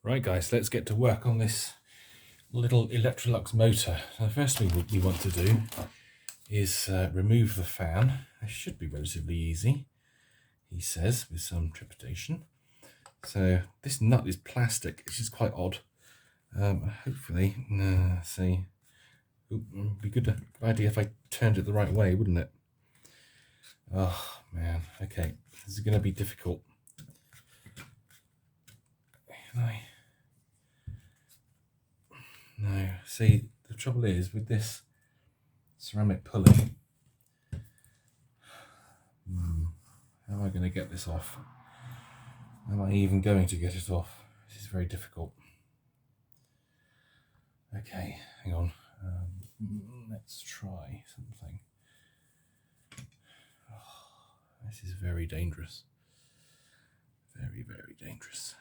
Right guys, let's get to work on this little Electrolux motor. So the first thing we want to do is remove the fan. It should be relatively easy, he says, with some trepidation. So this nut is plastic, which is quite odd. Hopefully, see, it'd be good idea if I turned it the right way, wouldn't it? Oh man, okay, this is going to be difficult. No, see, the trouble is with this ceramic pulley, how am I going to get this off? Am I even going to get it off? This is very difficult. Okay, hang on. Let's try something. Oh, this is very dangerous. Very, very dangerous.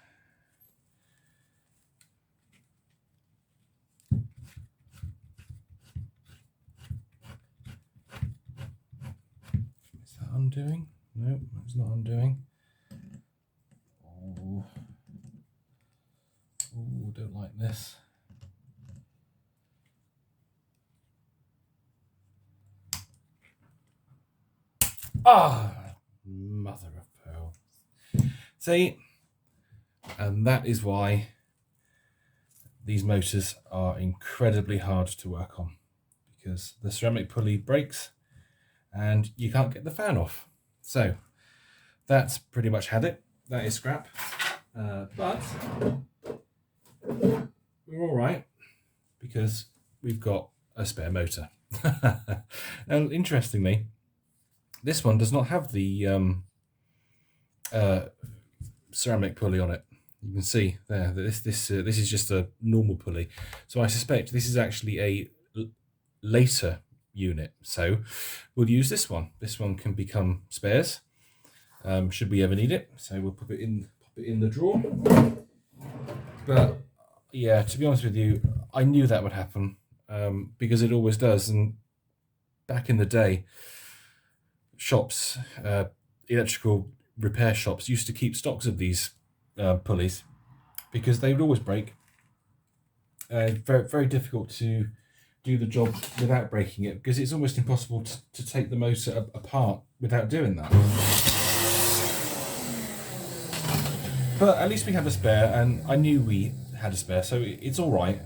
Is that undoing? No, it's not undoing. Oh, don't like this. Ah, mother of pearl. See, and that is why these motors are incredibly hard to work on, because the ceramic pulley breaks and you can't get the fan off. So that's pretty much had it. That is scrap, but we're all right because we've got a spare motor. And interestingly, this one does not have the ceramic pulley on it. You can see there that this is just a normal pulley. So I suspect this is actually a later unit. So we'll use this one. This one can become spares should we ever need it. So we'll pop it in the drawer. But yeah, to be honest with you, I knew that would happen because it always does. And back in the day, shops, electrical repair shops used to keep stocks of these pulleys because they would always break. Very, very difficult to do the job without breaking it, because it's almost impossible to take the motor apart without doing that. But at least we have a spare, and I knew we had a spare, so it's all right.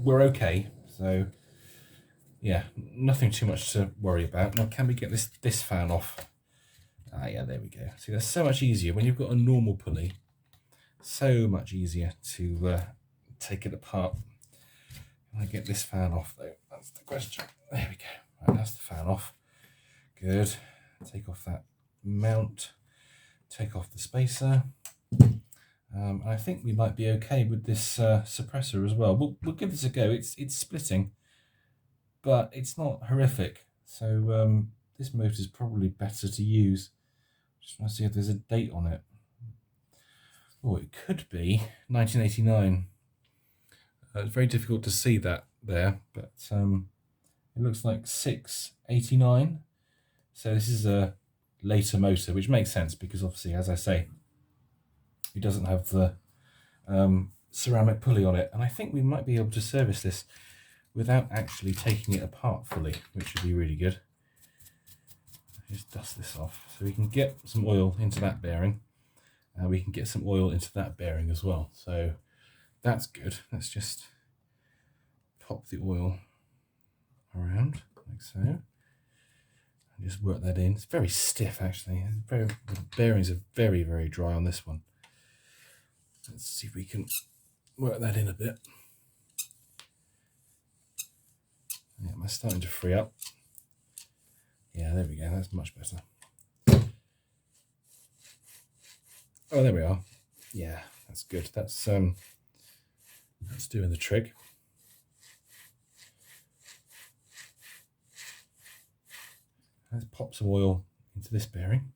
We're okay. So yeah, nothing too much to worry about. Now, can we get this fan off? Ah, yeah, there we go. See, that's so much easier when you've got a normal pulley. So much easier to take it apart. Can I get this fan off, though? That's the question. There we go. Right, that's the fan off. Good. Take off that mount. Take off the spacer. I think we might be okay with this suppressor as well. We'll give this a go. It's splitting, but it's not horrific. So this motor is probably better to use. Just want to see if there's a date on it. Oh, it could be 1989. It's very difficult to see that there, but it looks like 689. So this is a later motor, which makes sense because obviously, as I say, it doesn't have the ceramic pulley on it. And I think we might be able to service this without actually taking it apart fully, which would be really good. Just dust this off so we can get some oil into that bearing, and we can get some oil into that bearing as well. So that's good. Let's just pop the oil around like so, and just work that in. It's very stiff actually. The bearings are very, very dry on this one. Let's see if we can work that in a bit. Yeah, am I starting to free up? Yeah, there we go. That's much better. Oh, there we are. Yeah, that's good. That's doing the trick. Let's pop some oil into this bearing.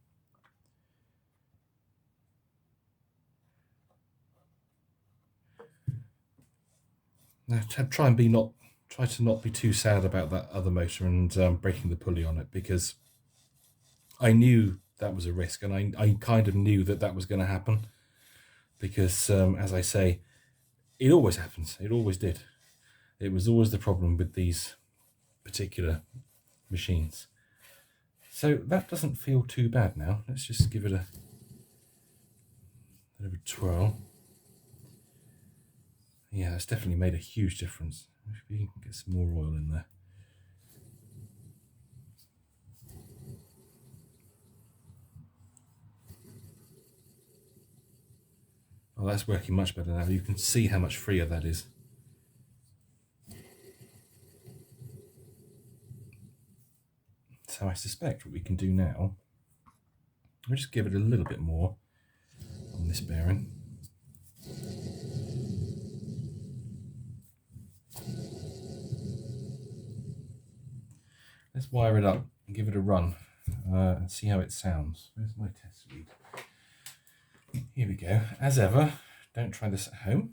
Now, try to not be too sad about that other motor and breaking the pulley on it, because I knew that was a risk, and I kind of knew that was going to happen, because as I say, It always happens. It always did. It was always the problem with these particular machines. So that doesn't feel too bad now. Let's just give it a bit of a twirl. Yeah, it's definitely made a huge difference. Maybe we can get some more oil in there. Oh, that's working much better now. You can see how much freer that is. So I suspect what we can do now, we'll just give it a little bit more on this bearing. Let's wire it up and give it a run and see how it sounds. Where's my test lead? Here we go. As ever, don't try this at home.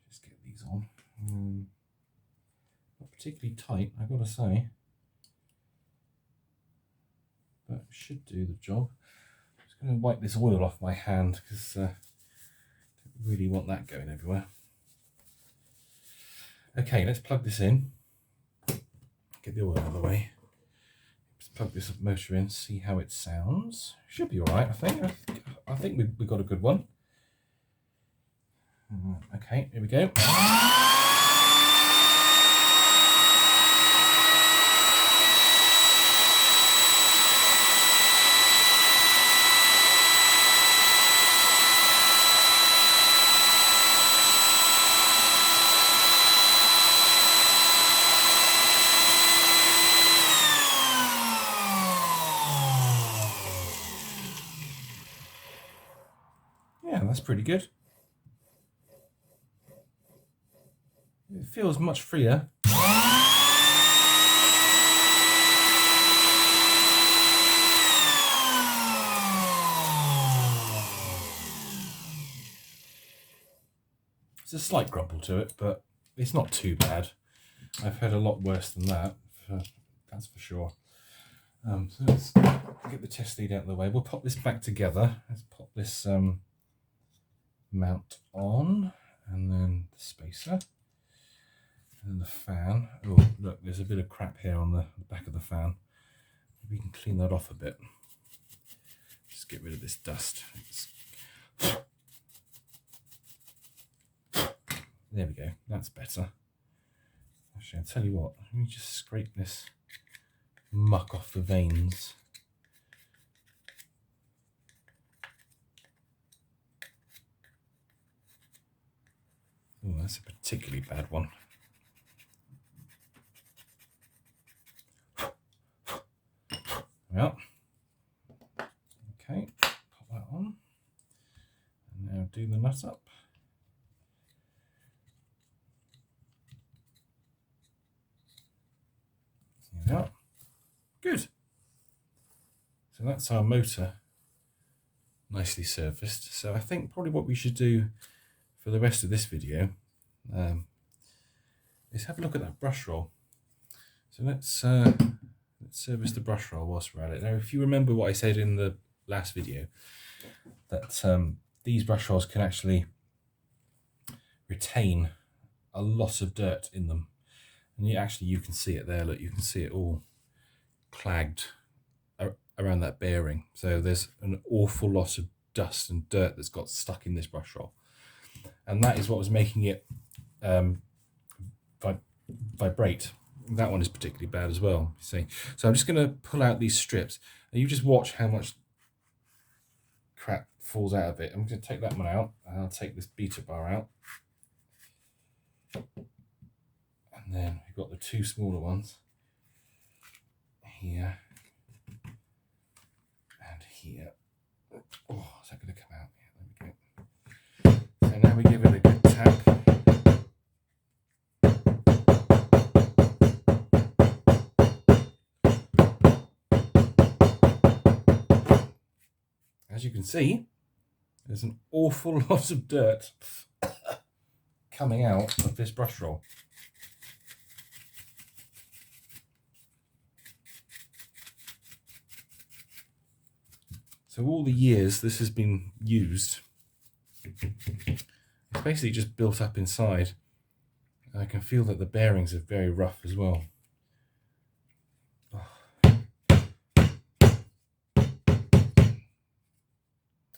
Just get these on. Not particularly tight, I've got to say. But should do the job. I'm just going to wipe this oil off my hand because I don't really want that going everywhere. Okay, let's plug this in. Get the oil out of the way. Let's plug this motor in, see how it sounds. Should be all right, I think. I think we got a good one. Okay, here we go. Yeah, that's pretty good. It feels much freer. There's a slight grumble to it, but it's not too bad. I've heard a lot worse than that, that's for sure. So let's get the test lead out of the way. We'll pop this back together. Let's pop this mount on, and then the spacer, and the fan. Oh, look, there's a bit of crap here on the back of the fan. We can clean that off a bit. Just get rid of this dust. There we go, that's better. Actually, I'll tell you what, let me just scrape this muck off the vanes. Oh, that's a particularly bad one. Well, okay, pop that on. And now do the nut up. There we are. Good. So that's our motor nicely serviced. So I think probably what we should do for the rest of this video is have a look at that brush roll. So let's service the brush roll whilst we're at it. Now, if you remember what I said in the last video, that these brush rolls can actually retain a lot of dirt in them. And you can see it there. Look, you can see it all clagged around that bearing. So there's an awful lot of dust and dirt that's got stuck in this brush roll. And that is what was making it vibrate. That one is particularly bad as well, you see. So I'm just going to pull out these strips, and you just watch how much crap falls out of it. I'm going to take that one out, and I'll take this beta bar out. And then we've got the two smaller ones here and here. Oh, is that going to come out? Yeah, there we go. So now we give it a good tap. As you can see, there's an awful lot of dirt coming out of this brush roll. So all the years this has been used, basically just built up inside. I can feel that the bearings are very rough as well.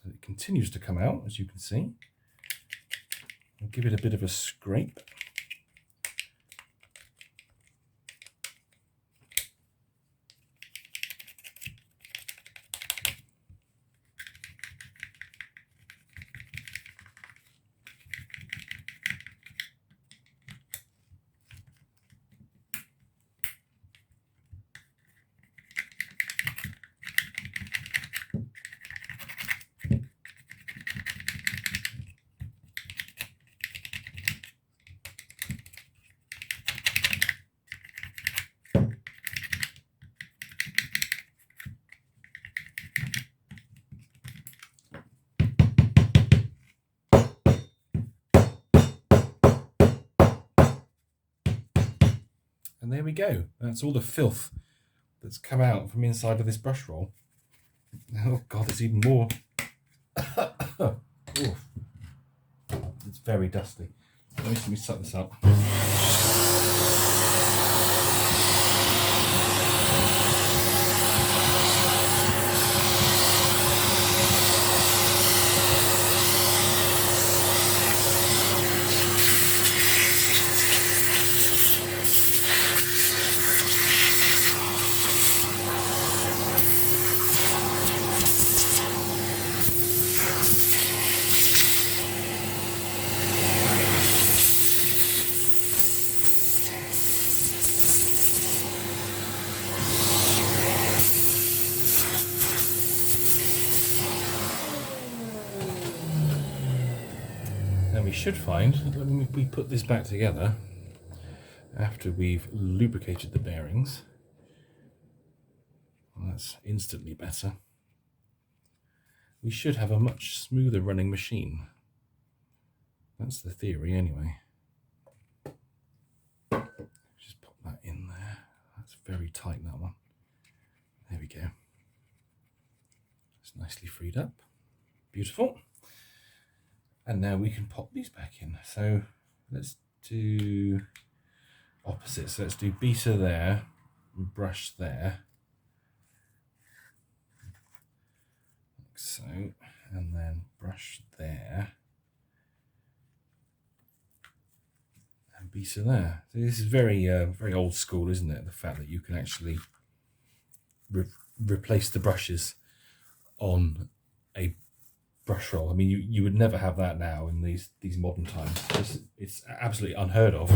It continues to come out, as you can see. I'll give it a bit of a scrape. And there we go. That's all the filth that's come out from inside of this brush roll. Oh God, there's even more. It's very dusty. Let me set this up. And we should find that when we put this back together, after we've lubricated the bearings, well, that's instantly better, we should have a much smoother running machine. That's the theory anyway. Just pop that in there. That's very tight, that one. There we go. It's nicely freed up. Beautiful. And now we can pop these back in. So let's do opposite. So let's do beta there, and brush there. Like so. And then brush there. And beta there. So this is very, very old school, isn't it? The fact that you can actually replace the brushes on a brush roll. I mean, you would never have that now in these modern times. It's absolutely unheard of.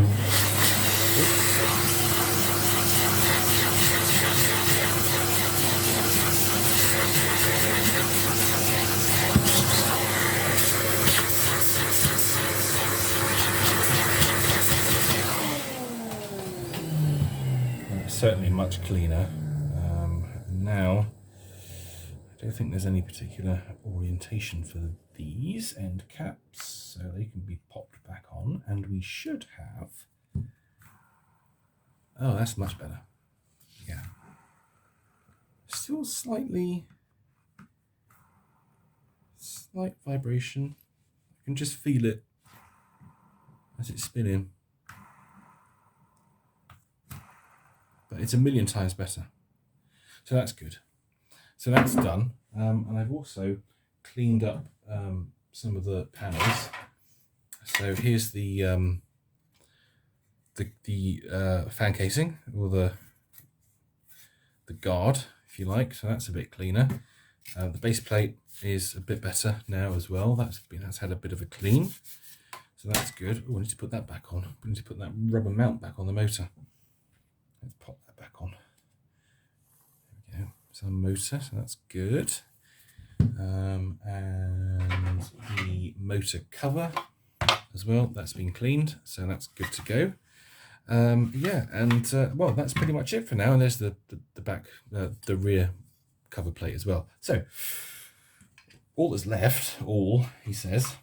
Certainly much cleaner. Now, I don't think there's any particular orientation for these end caps, so they can be popped back on, and we should have... Oh, that's much better. Yeah. Still slight vibration. I can just feel it as it's spinning. But it's a million times better. So that's good. So that's done. And I've also cleaned up some of the panels. So here's the fan casing, or the guard, if you like. So that's a bit cleaner. The base plate is a bit better now as well. That's had a bit of a clean. So that's good. Oh, I need to put that back on. We need to put that rubber mount back on the motor. Let's pop that back on. There we go. So motor, so that's good. And the motor cover as well, that's been cleaned, so that's good to go. Yeah, and well, that's pretty much it for now. And there's the back, the rear cover plate as well. So all that's left, he says,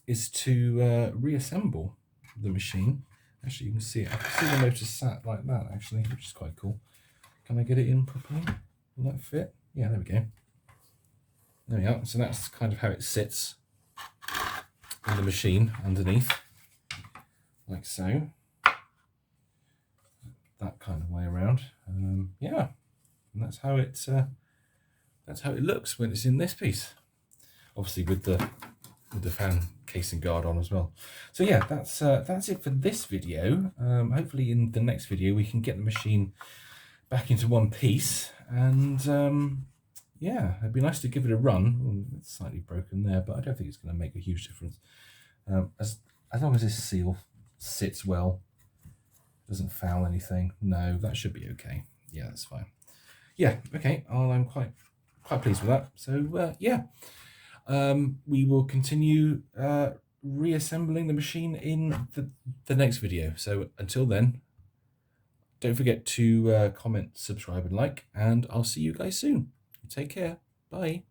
is to reassemble the machine. Actually, you can see it. I can see the motor sat like that, actually, which is quite cool. Can I get it in properly? Will that fit? Yeah, there we go. There we are. So that's kind of how it sits in the machine underneath, like so. That kind of way around. Yeah, and that's how it looks when it's in this piece. Obviously with the fan casing guard on as well. So yeah, that's it for this video. Hopefully in the next video we can get the machine back into one piece, and yeah, it'd be nice to give it a run. Ooh, it's slightly broken there, but I don't think it's going to make a huge difference. As long as this seal sits well, doesn't foul anything. No, that should be okay. Yeah, that's fine. Yeah, okay. I'm quite pleased with that. So yeah, we will continue reassembling the machine in the next video. So until then, don't forget to comment, subscribe, and like, and I'll see you guys soon. Take care. Bye.